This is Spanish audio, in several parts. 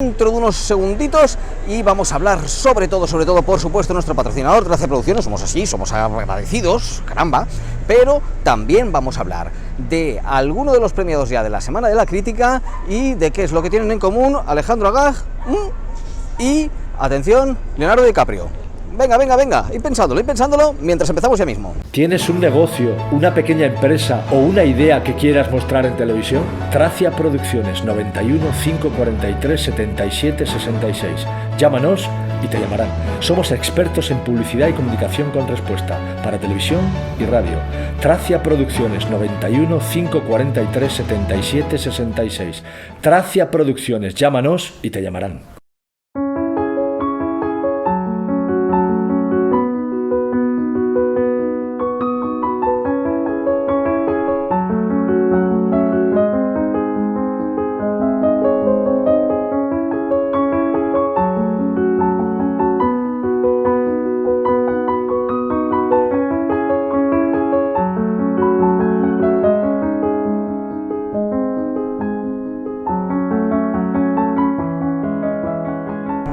dentro de unos segunditos y vamos a hablar sobre todo, por supuesto, nuestro patrocinador, Tracia Producciones. Somos así, somos agradecidos, caramba, pero también vamos a hablar de alguno de los premiados ya de la Semana de la Crítica y de qué es lo que tienen en común Alejandro Agag y, atención, Leonardo DiCaprio. Venga, id pensándolo mientras empezamos ya mismo. ¿Tienes un negocio, una pequeña empresa o una idea que quieras mostrar en televisión? Tracia Producciones, 91 543 77 66. Llámanos y te llamarán. Somos expertos en publicidad y comunicación con respuesta para televisión y radio. Tracia Producciones, 91 543 77 66. Tracia Producciones, llámanos y te llamarán.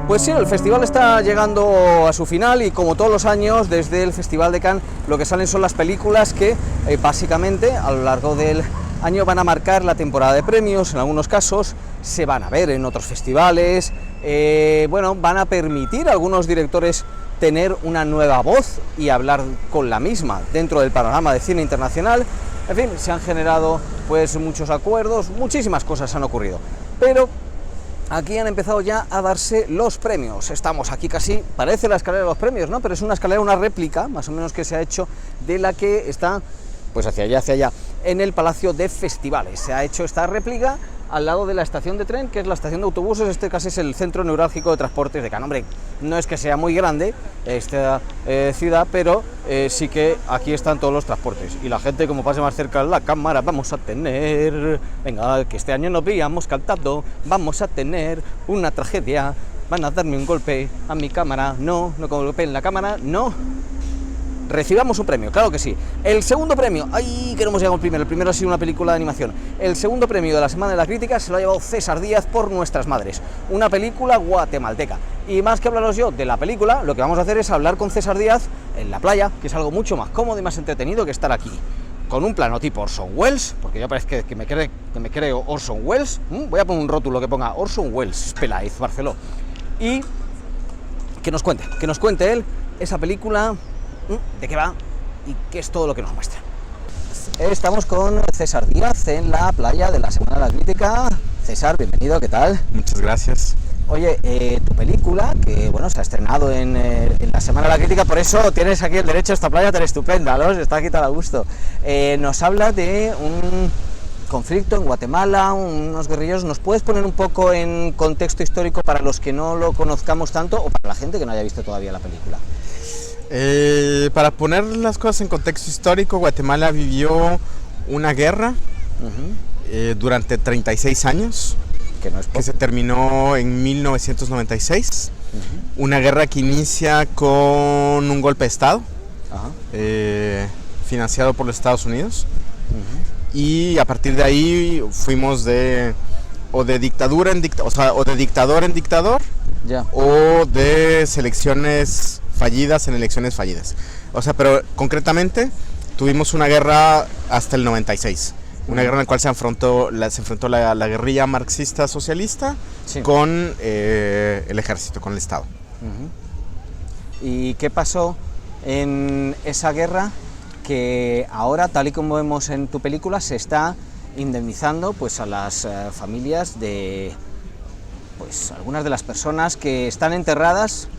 Pues sí, el festival está llegando a su final y como todos los años, desde el Festival de Cannes, lo que salen son las películas que básicamente a lo largo del año van a marcar la temporada de premios. En algunos casos se van a ver en otros festivales, van a permitir a algunos directores tener una nueva voz y hablar con la misma dentro del panorama de cine internacional. En fin, se han generado pues muchos acuerdos, muchísimas cosas han ocurrido, pero aquí han empezado ya a darse los premios. Estamos aquí casi, parece la escalera de los premios, ¿no? Pero es una escalera, una réplica, más o menos, que se ha hecho de la que está, pues hacia allá, en el Palacio de Festivales. Se ha hecho esta réplica al lado de la estación de tren, que es la estación de autobuses. Este casi es el centro neurálgico de transportes de Cannes. Hombre, no es que sea muy grande esta ciudad, pero sí que aquí están todos los transportes. Y la gente, como pase más cerca de la cámara, vamos a tener... Venga, que este año nos veíamos cantando, vamos a tener una tragedia, van a darme un golpe a mi cámara, no golpeen la cámara, no... Recibamos un premio, claro que sí. El segundo premio, que no hemos llegado al el primero ha sido una película de animación. El segundo premio de la Semana de la Crítica se lo ha llevado César Díaz por Nuestras Madres, una película guatemalteca. Y más que hablaros yo de la película, lo que vamos a hacer es hablar con César Díaz en la playa, que es algo mucho más cómodo y más entretenido que estar aquí, con un plano tipo Orson Welles, porque ya parece que me creo Orson Welles. Voy a poner un rótulo que ponga Orson Welles, Peláez, Barceló. Y que nos cuente él esa película, de qué va y qué es todo lo que nos muestra. Estamos con César Díaz en la playa de la Semana de la Crítica. César, bienvenido, ¿qué tal? Muchas gracias. Oye, tu película, que bueno, se ha estrenado en la Semana de la Crítica, por eso tienes aquí el derecho a esta playa tan estupenda, ¿no? Está aquí tan a gusto. Nos habla de un conflicto en Guatemala, unos guerrilleros. ¿Nos puedes poner un poco en contexto histórico para los que no lo conozcamos tanto o para la gente que no haya visto todavía la película? Para poner las cosas en contexto histórico, Guatemala vivió una guerra durante 36 años, que se terminó en 1996. Una guerra que inicia con un golpe de Estado, financiado por los Estados Unidos, y a partir de ahí fuimos de dictadura en o de dictador en dictador, o de selecciones fallidas en elecciones fallidas. O sea, pero concretamente tuvimos una guerra hasta el 96. Una guerra en la cual se enfrentó la guerrilla marxista socialista con el ejército, con el Estado. ¿Y qué pasó en esa guerra que ahora, tal y como vemos en tu película, se está indemnizando pues a las familias de pues algunas de las personas que están enterradas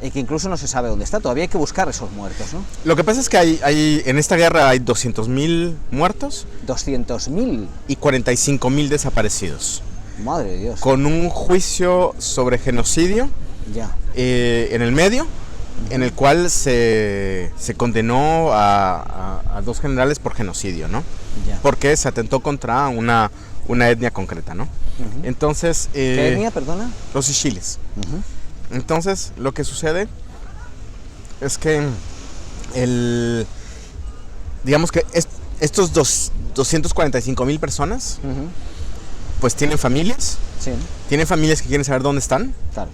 y que incluso no se sabe dónde está? Todavía hay que buscar esos muertos, ¿no? Lo que pasa es que en esta guerra hay 200.000 muertos. 200.000. Y 45.000 desaparecidos. Madre de Dios. Con un juicio sobre genocidio en el medio, en el cual se condenó a dos generales por genocidio, ¿no? Porque se atentó contra una etnia concreta, ¿no? Entonces... ¿Qué etnia, perdona? Los ixiles. Entonces, lo que sucede es que digamos que estos 245.000 personas pues tienen familias, Sí. Tiene familias que quieren saber dónde están. Claro.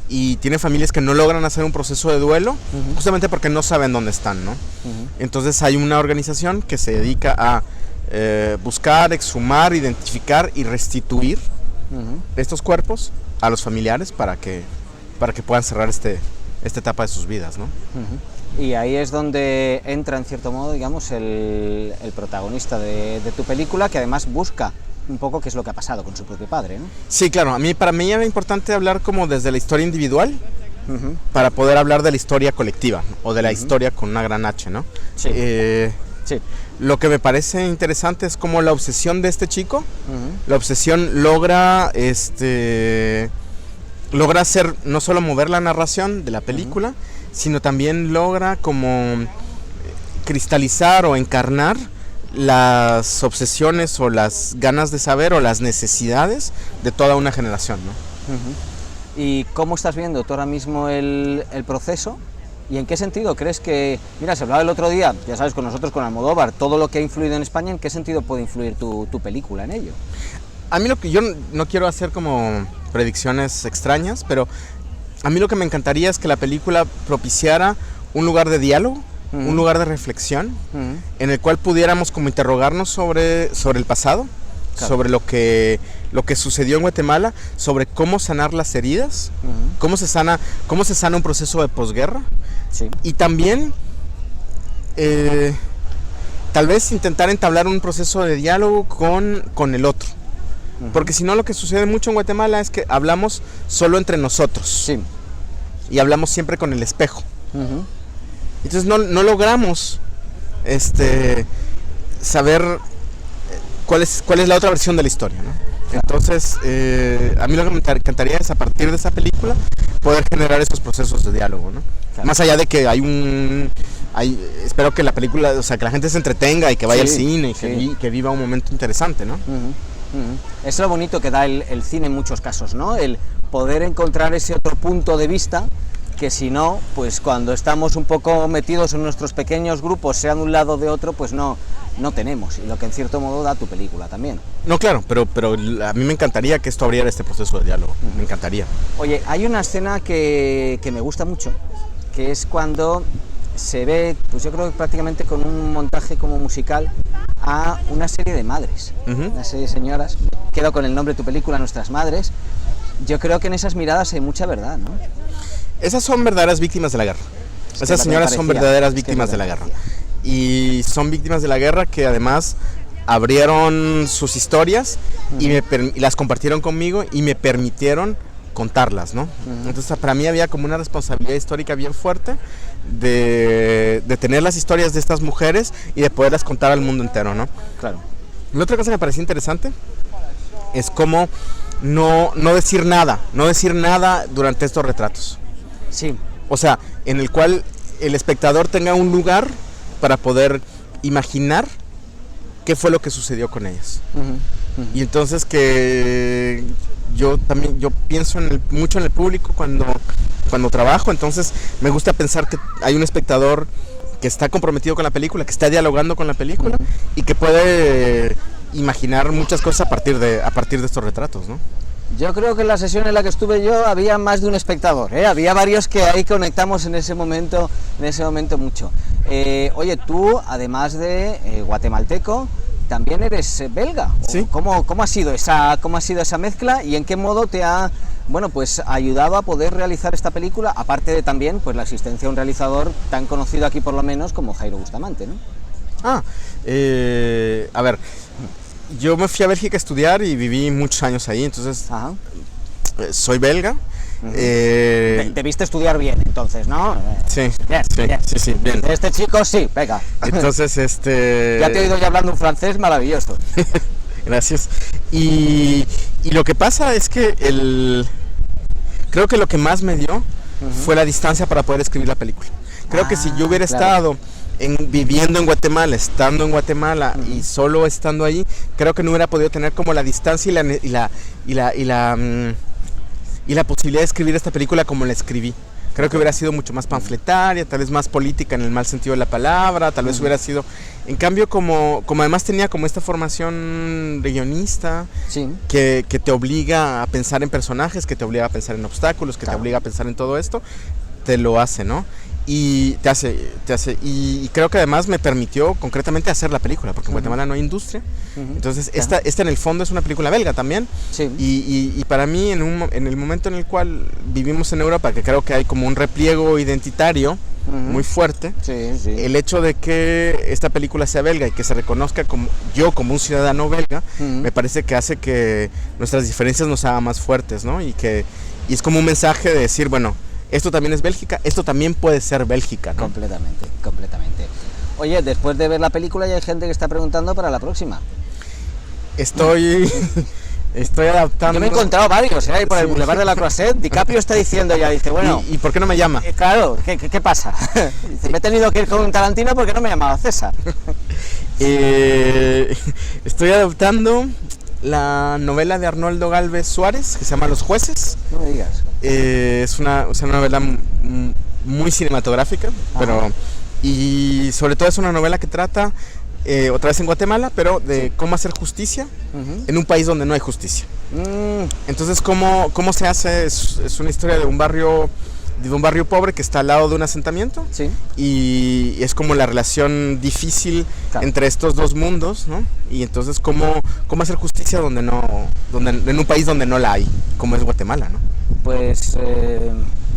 Y tiene familias que no logran hacer un proceso de duelo justamente porque no saben dónde están, ¿no? Entonces hay una organización que se dedica a buscar, exhumar, identificar y restituir estos cuerpos a los familiares para que puedan cerrar esta etapa de sus vidas, ¿no? Y ahí es donde entra, en cierto modo, digamos, el protagonista de tu película, que además busca un poco qué es lo que ha pasado con su propio padre, ¿no? Sí, claro. Para mí era importante hablar como desde la historia individual para poder hablar de la historia colectiva, ¿no? O de la historia con una gran H, ¿no? Sí. Sí. Lo que me parece interesante es cómo la obsesión de este chico, la obsesión logra hacer, no solo mover la narración de la película, sino también logra como cristalizar o encarnar las obsesiones o las ganas de saber o las necesidades de toda una generación, ¿no? ¿Y cómo estás viendo tú ahora mismo el proceso? ¿Y en qué sentido crees que, mira, se hablaba el otro día, ya sabes, con nosotros, con Almodóvar, todo lo que ha influido en España, ¿en qué sentido puede influir tu película en ello? A mí yo no quiero hacer como predicciones extrañas, pero a mí lo que me encantaría es que la película propiciara un lugar de diálogo, un lugar de reflexión, en el cual pudiéramos como interrogarnos sobre el pasado, claro, sobre lo que sucedió en Guatemala, sobre cómo sanar las heridas, cómo se sana un proceso de posguerra, sí, y también tal vez intentar entablar un proceso de diálogo con el otro. Porque si no, lo que sucede mucho en Guatemala es que hablamos solo entre nosotros, sí, y hablamos siempre con el espejo. Entonces no logramos saber cuál es la otra versión de la historia, ¿no? Entonces, a mí lo que me encantaría es, a partir de esa película, poder generar esos procesos de diálogo, ¿no? Claro. Más allá de que espero que la película, o sea, que la gente se entretenga y que vaya al cine y que viva un momento interesante, ¿no? Es lo bonito que da el cine en muchos casos, ¿no? El poder encontrar ese otro punto de vista que, si no, pues cuando estamos un poco metidos en nuestros pequeños grupos, sea de un lado o de otro, pues no tenemos, y lo que en cierto modo da tu película también. No, claro, pero a mí me encantaría que esto abriera este proceso de diálogo, me encantaría. Oye, hay una escena que me gusta mucho, que es cuando se ve, pues yo creo que prácticamente con un montaje como musical, a una serie de madres, una serie de señoras, quedo con el nombre de tu película, Nuestras Madres. Yo creo que en esas miradas hay mucha verdad, ¿no? Esas son verdaderas víctimas de la guerra. Esas señoras son verdaderas víctimas de la guerra. Y son víctimas de la guerra que además abrieron sus historias y las compartieron conmigo y me permitieron contarlas, ¿no? Entonces, para mí había como una responsabilidad histórica bien fuerte de tener las historias de estas mujeres y de poderlas contar al mundo entero, ¿no? Claro. La otra cosa que me parecía interesante es cómo no decir nada durante estos retratos. Sí. O sea, en el cual el espectador tenga un lugar para poder imaginar qué fue lo que sucedió con ellas. Y entonces que yo pienso mucho en el público cuando trabajo, entonces me gusta pensar que hay un espectador que está comprometido con la película, que está dialogando con la película y que puede imaginar muchas cosas a partir de estos retratos, ¿no? Yo creo que en la sesión en la que estuve yo había más de un espectador, ¿eh? Había varios que ahí conectamos en ese momento mucho. Oye, tú, además de guatemalteco, también eres belga. ¿Sí? ¿Cómo ha sido esa mezcla y en qué modo te ha, bueno, pues ayudado a poder realizar esta película, aparte de también pues la existencia de un realizador tan conocido aquí por lo menos como Jairo Bustamante, ¿no? A ver, yo me fui a Bélgica a estudiar y viví muchos años ahí, entonces soy belga. Debiste estudiar bien, entonces, ¿no? Sí, bien. Bien. Este chico sí, venga. Entonces, Ya te he oído ya hablando un francés maravilloso. Gracias. Y lo que pasa es que creo que lo que más me dio fue la distancia para poder escribir la película. Creo que si yo hubiera estado viviendo en Guatemala, estando en Guatemala y solo estando ahí, creo que no hubiera podido tener como la distancia y la posibilidad de escribir esta película como la escribí. Creo que hubiera sido mucho más panfletaria, tal vez más política en el mal sentido de la palabra, tal vez hubiera sido... En cambio, como además tenía como esta formación de guionista, sí, que te obliga a pensar en personajes, que te obliga a pensar en obstáculos, que te obliga a pensar en todo esto, te lo hace, ¿no? Y te hace, y creo que además me permitió concretamente hacer la película, porque en Guatemala no hay industria. Entonces esta en el fondo es una película belga también. Sí. Y para mí en el momento en el cual vivimos en Europa, que creo que hay como un repliego identitario muy fuerte, sí, sí, el hecho de que esta película sea belga y que se reconozca como un ciudadano belga, me parece que hace que nuestras diferencias nos hagan más fuertes, ¿no? Y es como un mensaje de decir, bueno, esto también es Bélgica, esto también puede ser Bélgica, ¿no? Completamente, completamente. Oye, después de ver la película ya hay gente que está preguntando para la próxima. Estoy adaptando. Yo me he encontrado varios, ahí por el Boulevard de la Croisette. DiCaprio está diciendo ya, dice, bueno... ¿Y por qué no me llama? Claro, ¿qué pasa? Dice, me he tenido que ir con un Tarantino porque no me llamaba César. Estoy adaptando la novela de Arnoldo Galvez Suárez, que se llama Los Jueces. No me digas. Es una novela muy cinematográfica, y sobre todo es una novela que trata, otra vez en Guatemala, pero de cómo hacer justicia en un país donde no hay justicia. Entonces, ¿cómo se hace? Es una historia de un barrio pobre que está al lado de un asentamiento, y es como la relación difícil entre estos dos mundos, ¿no? Y entonces cómo hacer justicia en un país donde no la hay, como es Guatemala, ¿no? Pues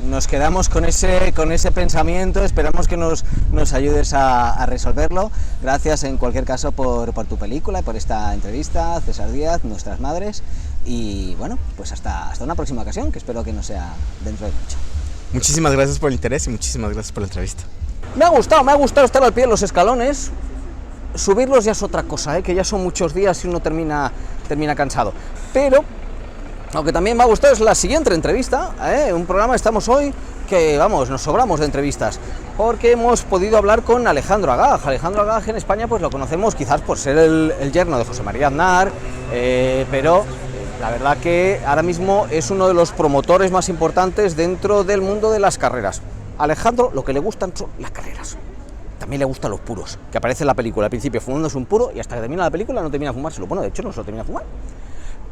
nos quedamos con ese pensamiento, esperamos que nos ayudes a resolverlo. Gracias en cualquier caso por tu película y por esta entrevista, César Díaz, Nuestras Madres, y bueno, pues hasta una próxima ocasión, que espero que no sea dentro de mucho. Muchísimas gracias por el interés y muchísimas gracias por la entrevista. Me ha gustado estar al pie de los escalones. Subirlos ya es otra cosa, que ya son muchos días y uno termina cansado. Pero lo que también me ha gustado es la siguiente entrevista, un programa estamos hoy que, vamos, nos sobramos de entrevistas, porque hemos podido hablar con Alejandro Agag. Alejandro Agag en España pues lo conocemos quizás por ser el yerno de José María Aznar, pero la verdad que ahora mismo es uno de los promotores más importantes dentro del mundo de las carreras. A Alejandro lo que le gustan son las carreras. También le gustan los puros, que aparece en la película al principio fumándose un puro y hasta que termina la película no termina de fumárselo. Bueno, de hecho no se lo termina de fumar.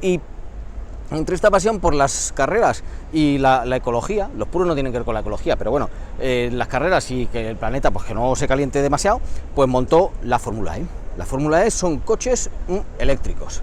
Y entre esta pasión por las carreras y la ecología, los puros no tienen que ver con la ecología, pero bueno, las carreras y que el planeta pues que no se caliente demasiado, pues montó la Fórmula E. La Fórmula E son coches eléctricos.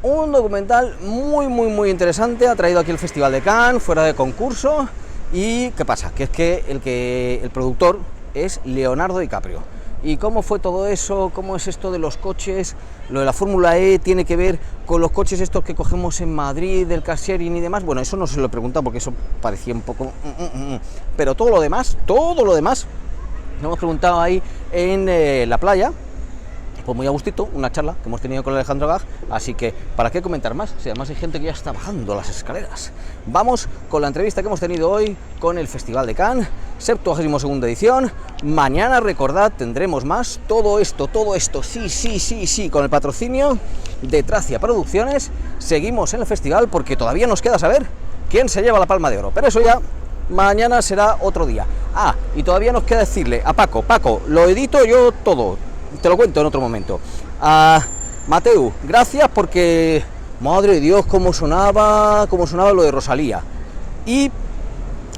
Un documental muy interesante, ha traído aquí el Festival de Cannes, fuera de concurso. ¿Y qué pasa? Que es que el productor es Leonardo DiCaprio. ¿Y cómo fue todo eso? ¿Cómo es esto de los coches? Lo de la Fórmula E tiene que ver con los coches estos que cogemos en Madrid, del car sharing y demás. Bueno, eso no se lo he preguntado porque eso parecía un poco... Pero todo lo demás, lo hemos preguntado ahí en la playa. Pues muy a gustito, una charla que hemos tenido con Alejandro Agag, así que ¿para qué comentar más? Si además hay gente que ya está bajando las escaleras. Vamos con la entrevista que hemos tenido hoy con el Festival de Cannes, 72ª edición. Mañana, recordad, tendremos más. Todo esto, sí, con el patrocinio de Tracia Producciones. Seguimos en el festival porque todavía nos queda saber quién se lleva la Palma de Oro, pero eso ya mañana será otro día. Y todavía nos queda decirle a Paco, lo edito yo todo. Te lo cuento en otro momento. Mateu, gracias porque, madre de Dios, cómo sonaba lo de Rosalía. Y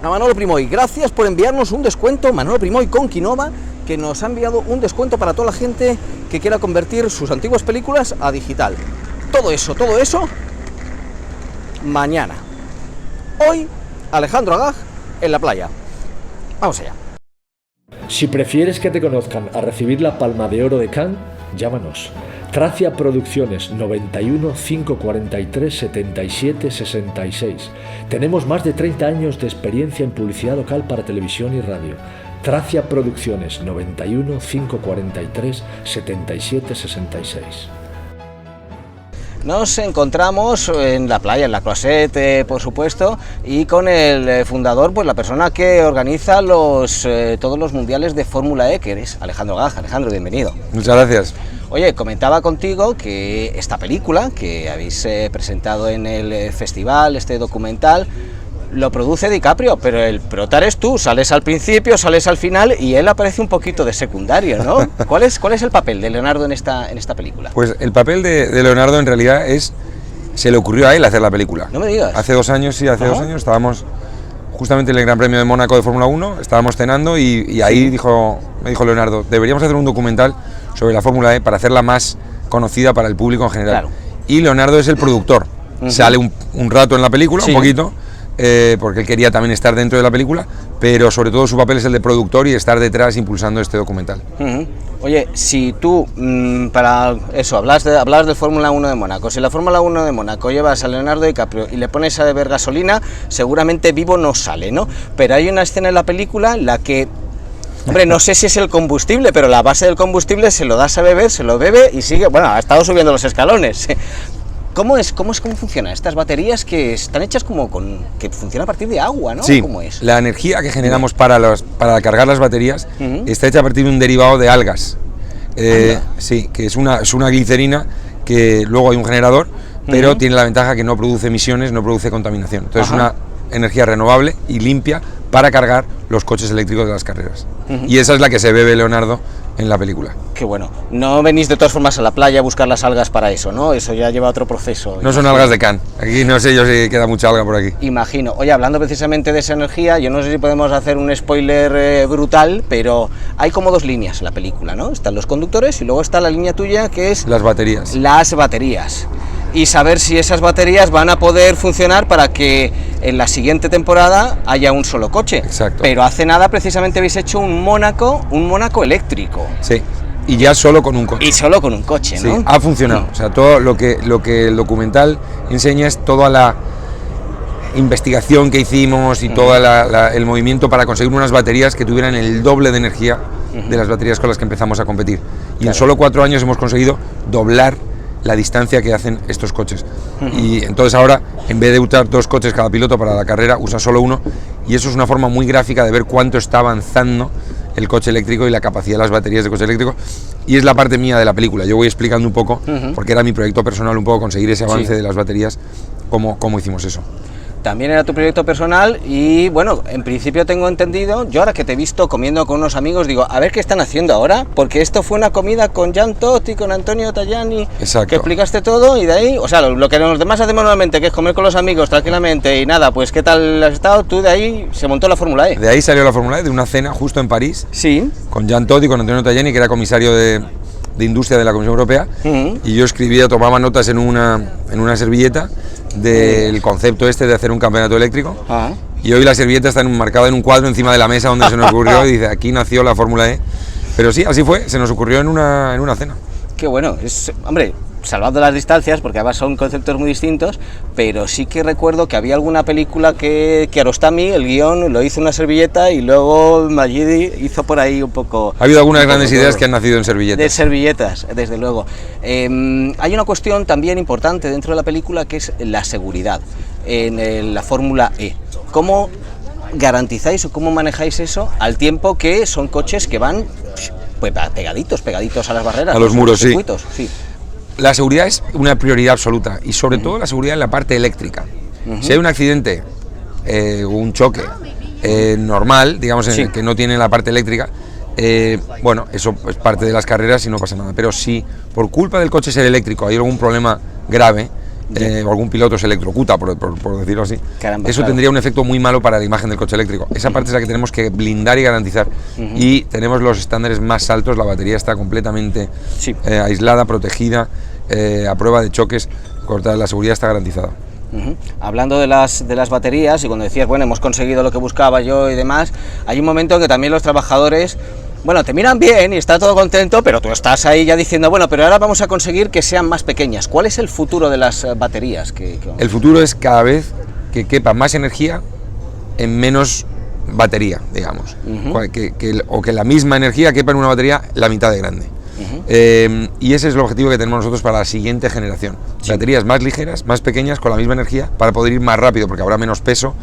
a Manolo Primoy, gracias por enviarnos un descuento, Manolo Primoy con Quinova, que nos ha enviado un descuento para toda la gente que quiera convertir sus antiguas películas a digital. Todo eso, mañana. Hoy, Alejandro Agag en la playa. Vamos allá. Si prefieres que te conozcan a recibir la Palma de Oro de Cannes, llámanos. Tracia Producciones 91 543 77 66. Tenemos más de 30 años de experiencia en publicidad local para televisión y radio. Tracia Producciones 91 543 77 66. Nos encontramos en la playa, en la Croisette, por supuesto, y con el fundador, pues la persona que organiza todos los mundiales de Fórmula E, que eres Alejandro Agag. Alejandro, bienvenido. Muchas gracias. Oye, comentaba contigo que esta película que habéis presentado en el festival, este documental, lo produce DiCaprio, pero el prota eres tú, sales al principio, sales al final y él aparece un poquito de secundario, ¿no? ¿Cuál es el papel de Leonardo en esta película? Pues el papel de Leonardo en realidad se le ocurrió a él hacer la película. No me digas. Hace 2 años, sí, hace 2 años estábamos justamente en el Gran Premio de Mónaco de Fórmula 1, estábamos cenando y ahí me dijo Leonardo, deberíamos hacer un documental sobre la Fórmula E para hacerla más conocida para el público en general. Claro. Y Leonardo es el productor, sale un rato en la película, sí, un poquito, porque él quería también estar dentro de la película, pero sobre todo su papel es el de productor y estar detrás impulsando este documental. Oye, si tú, para eso, hablabas de Fórmula 1 de Mónaco, si la Fórmula 1 de Mónaco llevas a Leonardo DiCaprio y le pones a beber gasolina, seguramente vivo no sale, ¿no? Pero hay una escena en la película en la que, hombre, no sé si es el combustible, pero la base del combustible se lo das a beber, se lo bebe y sigue, bueno, ha estado subiendo los escalones. ¿Cómo funcionan estas baterías que están hechas que funcionan a partir de agua, ¿no? Sí, ¿Cómo es? la energía que generamos para cargar las baterías está hecha a partir de un derivado de algas. Sí, que es una glicerina que luego hay un generador, pero tiene la ventaja que no produce emisiones, no produce contaminación. Entonces es una energía renovable y limpia para cargar los coches eléctricos de las carreras. Y esa es la que se bebe Leonardo en la película. Qué bueno. No venís de todas formas a la playa a buscar las algas para eso, ¿no? Eso ya lleva otro proceso. No son algas de Cannes. Aquí no sé yo si queda mucha alga por aquí. Imagino. Oye, hablando precisamente de esa energía, yo no sé si podemos hacer un spoiler brutal, pero hay como 2 líneas en la película, ¿no? Están los conductores y luego está la línea tuya que es... Las baterías. Las baterías. Y saber si esas baterías van a poder funcionar para que en la siguiente temporada haya un solo coche. Exacto. Pero hace nada precisamente habéis hecho un Mónaco eléctrico. Sí, y ya solo con un coche. Y solo con un coche, ¿no? Sí, ha funcionado. O sea, todo lo que el documental enseña es toda la investigación que hicimos y todo el movimiento para conseguir unas baterías que tuvieran el doble de energía de las baterías con las que empezamos a competir. Y en solo 4 años hemos conseguido doblar la distancia que hacen estos coches. Y entonces ahora, en vez de usar 2 coches cada piloto para la carrera, usa solo uno, y eso es una forma muy gráfica de ver cuánto está avanzando el coche eléctrico y la capacidad de las baterías de coche eléctrico, y es la parte mía de la película. Yo voy explicando un poco, porque era mi proyecto personal, un poco conseguir ese avance de las baterías, cómo hicimos eso. También era tu proyecto personal y, bueno, en principio tengo entendido, yo ahora que te he visto comiendo con unos amigos, digo, a ver qué están haciendo ahora, porque esto fue una comida con Jean Todt y con Antonio Tajani, exacto, que explicaste todo y de ahí, o sea, lo que los demás hacemos normalmente, que es comer con los amigos tranquilamente y nada, pues ¿qué tal has estado? Tú de ahí se montó la Fórmula E. De ahí salió la Fórmula E, de una cena justo en París, sí, con Jean Todt y con Antonio Tajani, que era comisario de Industria de la Comisión Europea, y yo tomaba notas en una servilleta del concepto de hacer un campeonato eléctrico, y hoy la servilleta está enmarcada en un cuadro encima de la mesa donde se nos ocurrió y dice, aquí nació la Fórmula E, pero sí, así fue, se nos ocurrió en una cena. Qué bueno, hombre, salvando las distancias, porque además son conceptos muy distintos, pero sí que recuerdo que había alguna película que Kiarostami, el guión, lo hizo en una servilleta y luego Majidi hizo por ahí un poco... Ha habido algunas grandes ideas que han nacido en servilletas. De servilletas, desde luego. Hay una cuestión también importante dentro de la película que es la seguridad en la Fórmula E. ¿Cómo garantizáis o cómo manejáis eso al tiempo que son coches que van pues pegaditos a las barreras? A los muros, sí. Sí. La seguridad es una prioridad absoluta y sobre todo la seguridad en la parte eléctrica. Si hay un accidente o un choque normal, digamos, en el que no tiene la parte eléctrica, bueno, eso es parte de las carreras y no pasa nada. Pero si por culpa del coche ser eléctrico hay algún problema grave, o algún piloto se electrocuta, por decirlo así, caramba, eso tendría un efecto muy malo para la imagen del coche eléctrico. Esa parte es la que tenemos que blindar y garantizar, y tenemos los estándares más altos. La batería está completamente aislada, protegida, a prueba de choques, la seguridad está garantizada. Hablando de las baterías, y cuando decías, bueno, hemos conseguido lo que buscaba yo y demás, hay un momento que también los trabajadores, bueno, te miran bien y está todo contento, pero tú estás ahí ya diciendo, bueno, pero ahora vamos a conseguir que sean más pequeñas. ¿Cuál es el futuro de las baterías? El futuro es cada vez que quepa más energía en menos batería, digamos, o que la misma energía quepa en una batería la mitad de grande. Y ese es el objetivo que tenemos nosotros para la siguiente generación. Baterías más ligeras, más pequeñas, con la misma energía, para poder ir más rápido, porque habrá menos peso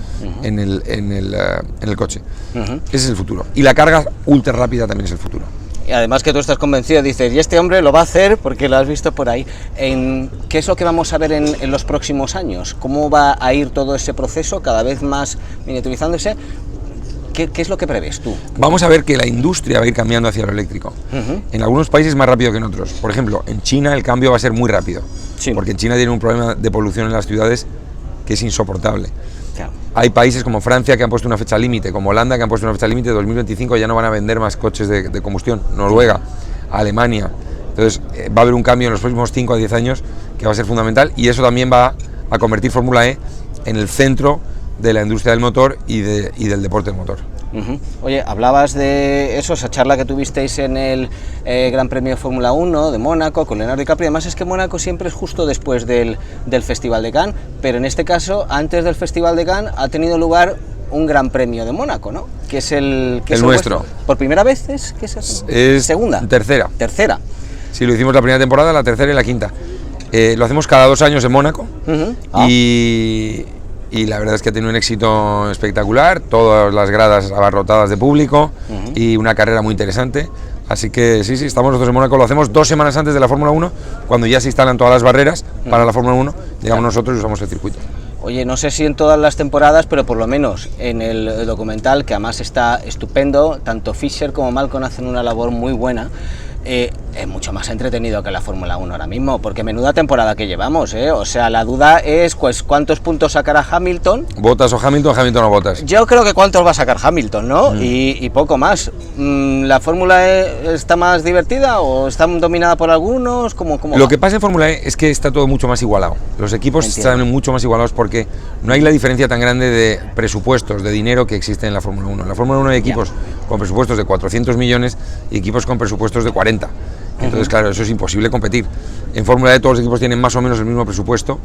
en el coche. Ese es el futuro. Y la carga ultra rápida también es el futuro. Y además que tú estás convencido, dices, y este hombre lo va a hacer porque lo has visto por ahí. ¿Qué es lo que vamos a ver en los próximos años? ¿Cómo va a ir todo ese proceso cada vez más miniaturizándose? ¿Qué es lo que prevés tú? Vamos a ver que la industria va a ir cambiando hacia lo eléctrico. En algunos países más rápido que en otros. Por ejemplo, en China el cambio va a ser muy rápido. Sí. Porque en China tiene un problema de polución en las ciudades que es insoportable. Claro. Hay países como Francia que han puesto una fecha límite, como Holanda que han puesto una fecha límite de 2025, ya no van a vender más coches de combustión. Noruega, Alemania. Entonces va a haber un cambio en los próximos 5 a 10 años que va a ser fundamental, y eso también va a convertir Fórmula E en el centro de la industria del motor y del deporte del motor. Oye, hablabas de eso, esa charla que tuvisteis en el Gran Premio de Fórmula 1 de Mónaco con Leonardo DiCaprio. Además es que Mónaco siempre es justo después del Festival de Cannes, pero en este caso, antes del Festival de Cannes, ha tenido lugar un Gran Premio de Mónaco, ¿no? Que es el nuestro. Vuestro. ¿Por primera vez es segunda? Tercera. Tercera. Sí, lo hicimos la primera temporada, la tercera y la quinta. Lo hacemos cada 2 años en Mónaco y la verdad es que ha tenido un éxito espectacular, todas las gradas abarrotadas de público y una carrera muy interesante. Así que sí, estamos nosotros en Mónaco, lo hacemos 2 semanas antes de la Fórmula 1, cuando ya se instalan todas las barreras para la Fórmula 1, llegamos nosotros y usamos el circuito. Oye, no sé si en todas las temporadas, pero por lo menos en el documental, que además está estupendo, tanto Fischer como Malcolm hacen una labor muy buena. Es mucho más entretenido que la Fórmula 1 ahora mismo, porque menuda temporada que llevamos, O sea, la duda es, pues, ¿cuántos puntos sacará Hamilton? ¿Bottas o Hamilton? Hamilton o Bottas. Yo creo que cuántos va a sacar Hamilton, ¿no? Y poco más. ¿La Fórmula E está más divertida o está dominada por algunos? ¿Cómo Lo que pasa en Fórmula E es que está todo mucho más igualado. Los equipos están mucho más igualados porque no hay la diferencia tan grande de presupuestos, de dinero que existe en la Fórmula 1. En la Fórmula 1 hay equipos con presupuestos de 400 millones y equipos con presupuestos de 40. Entonces, claro, eso es imposible competir. En Fórmula E todos los equipos tienen más o menos el mismo presupuesto,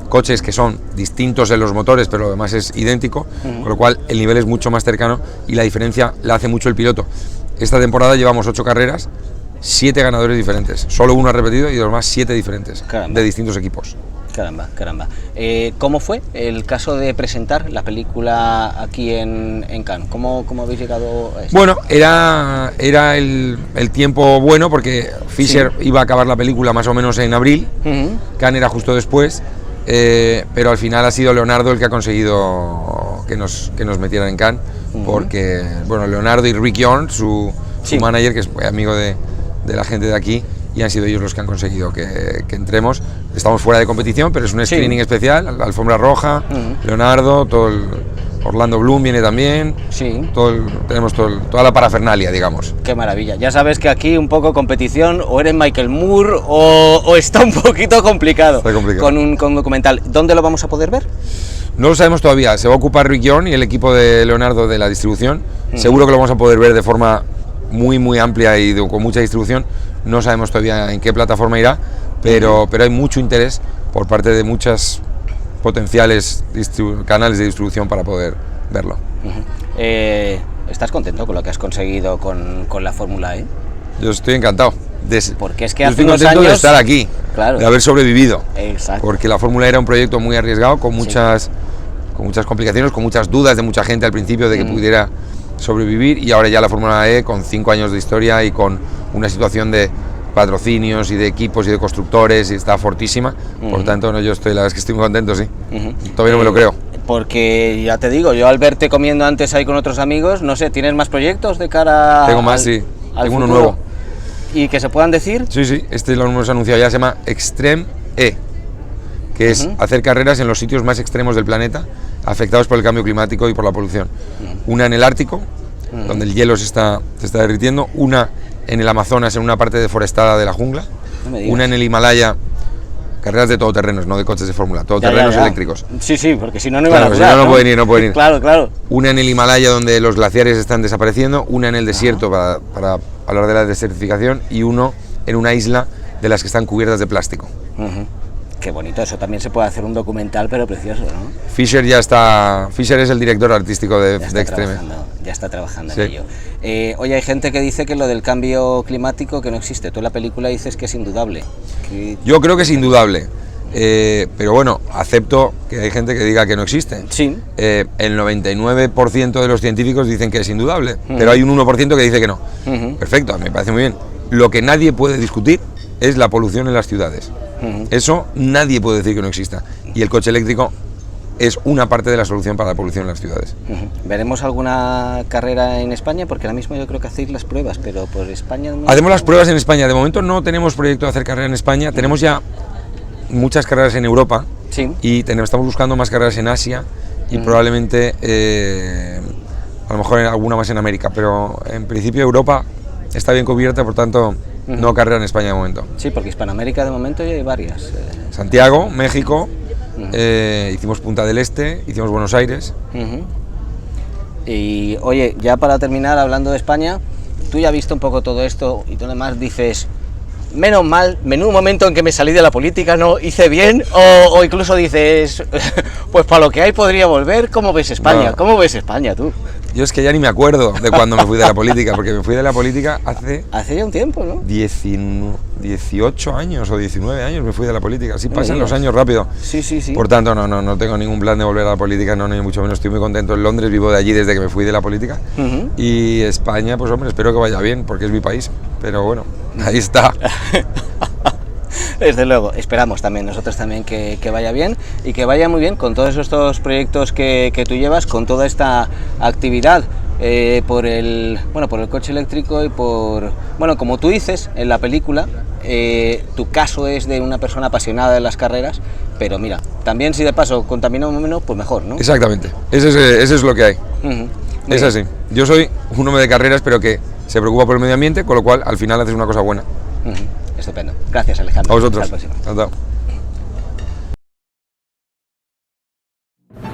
coches que son distintos en los motores, pero lo demás es idéntico, con lo cual el nivel es mucho más cercano y la diferencia la hace mucho el piloto. Esta temporada llevamos 8 carreras, 7 ganadores diferentes, solo uno ha repetido y los demás 7 diferentes. Caramba. De distintos equipos. Caramba. ¿Cómo fue el caso de presentar la película aquí en Cannes? ¿Cómo habéis llegado a esto? Bueno, era el tiempo bueno porque Fischer iba a acabar la película más o menos en abril, Cannes era justo después, pero al final ha sido Leonardo el que ha conseguido que nos metieran en Cannes, porque bueno, Leonardo y Rick Yorn, su manager, que es amigo de la gente de aquí, y han sido ellos los que han conseguido que entremos. Estamos fuera de competición, pero es un screening especial, la alfombra roja, Leonardo, Orlando Bloom viene también, tenemos toda la parafernalia, digamos. Qué maravilla, ya sabes que aquí un poco competición, o eres Michael Moore o está un poquito complicado, con un documental. ¿Dónde lo vamos a poder ver? No lo sabemos todavía, se va a ocupar Rick Yorn y el equipo de Leonardo de la distribución, seguro que lo vamos a poder ver de forma muy amplia y con mucha distribución. No sabemos todavía en qué plataforma irá, pero hay mucho interés por parte de muchos potenciales canales de distribución para poder verlo. ¿Estás contento con lo que has conseguido con la Fórmula E? Yo estoy encantado. Porque es que yo hace estoy unos contento años... de estar aquí, de haber sobrevivido. Exacto. Porque la Fórmula E era un proyecto muy arriesgado, con muchas complicaciones, con muchas dudas de mucha gente al principio de que pudiera sobrevivir, y ahora ya la Fórmula E, con 5 años de historia y con una situación de patrocinios y de equipos y de constructores, y está fortísima. Por tanto, yo la verdad es que estoy muy contento, todavía no me lo creo. Porque ya te digo, yo al verte comiendo antes ahí con otros amigos, no sé, ¿tienes más proyectos de cara Tengo más, tengo uno nuevo. ¿Y que se puedan decir? Sí, este lo hemos anunciado ya, se llama Extreme E, que es hacer carreras en los sitios más extremos del planeta, afectados por el cambio climático y por la polución. Una en el Ártico, donde el hielo se está derritiendo, una en el Amazonas, en una parte deforestada de la jungla, una en el Himalaya, carreras de todoterrenos, no de coches de fórmula, todoterrenos eléctricos. Sí, porque si no iban a durar, no pueden ir. Claro. Una en el Himalaya, donde los glaciares están desapareciendo, una en el desierto para hablar de la desertificación, y uno en una isla de las que están cubiertas de plástico. Qué bonito, eso también se puede hacer un documental, pero precioso, ¿no? Fischer es el director artístico de Extreme. Ya está trabajando en ello. Oye, hay gente que dice que lo del cambio climático que no existe. Tú en la película dices que es indudable. Yo creo que es indudable. Pero bueno, acepto que hay gente que diga que no existe. Sí. El 99% de los científicos dicen que es indudable, pero hay un 1% que dice que no. Perfecto, me parece muy bien. Lo que nadie puede discutir es la polución en las ciudades. Eso nadie puede decir que no exista. Y el coche eléctrico es una parte de la solución para la polución en las ciudades. ¿Veremos alguna carrera en España? Porque ahora mismo yo creo que hacéis las pruebas, pero por España... Hacemos las pruebas en España. De momento no tenemos proyecto de hacer carrera en España. Tenemos ya muchas carreras en Europa. Sí. Y estamos buscando más carreras en Asia y probablemente a lo mejor alguna más en América. Pero en principio Europa está bien cubierta, por tanto no carrera en España de momento. Sí, porque Hispanoamérica de momento ya hay varias. Santiago, México, hicimos Punta del Este, hicimos Buenos Aires. Y oye, ya para terminar, hablando de España, tú ya has visto un poco todo esto y tú además dices, menos mal, menudo momento en que me salí de la política, no hice bien, o incluso dices, pues para lo que hay podría volver. ¿Cómo ves España? No. ¿Cómo ves España tú? Yo es que ya ni me acuerdo de cuando me fui de la política, porque me fui de la política hace ya un tiempo, ¿no? 18 años o 19 años me fui de la política. Así pasan los años rápido. Sí. Por tanto, no tengo ningún plan de volver a la política, no, ni mucho menos. Estoy muy contento en Londres, vivo de allí desde que me fui de la política. Y España, pues hombre, espero que vaya bien, porque es mi país. Pero bueno, ahí está. Desde luego, esperamos también, nosotros también que vaya bien y que vaya muy bien con todos estos proyectos que tú llevas, con toda esta actividad por el coche eléctrico y por, bueno, como tú dices en la película, tu caso es de una persona apasionada de las carreras, pero mira, también si de paso contaminamos menos, pues mejor, ¿no? Exactamente, ese es lo que hay. Es así. Yo soy un hombre de carreras, pero que se preocupa por el medio ambiente, con lo cual al final haces una cosa buena. Estupendo. Gracias, Alejandro. A vosotros. Hasta la próxima. Chao.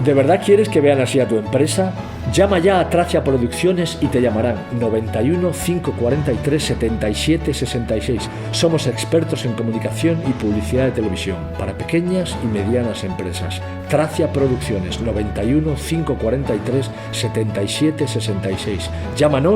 ¿De verdad quieres que vean así a tu empresa? Llama ya a Tracia Producciones y te llamarán 91 543 77 66. Somos expertos en comunicación y publicidad de televisión para pequeñas y medianas empresas. Tracia Producciones 91 543 77 66. Llámanos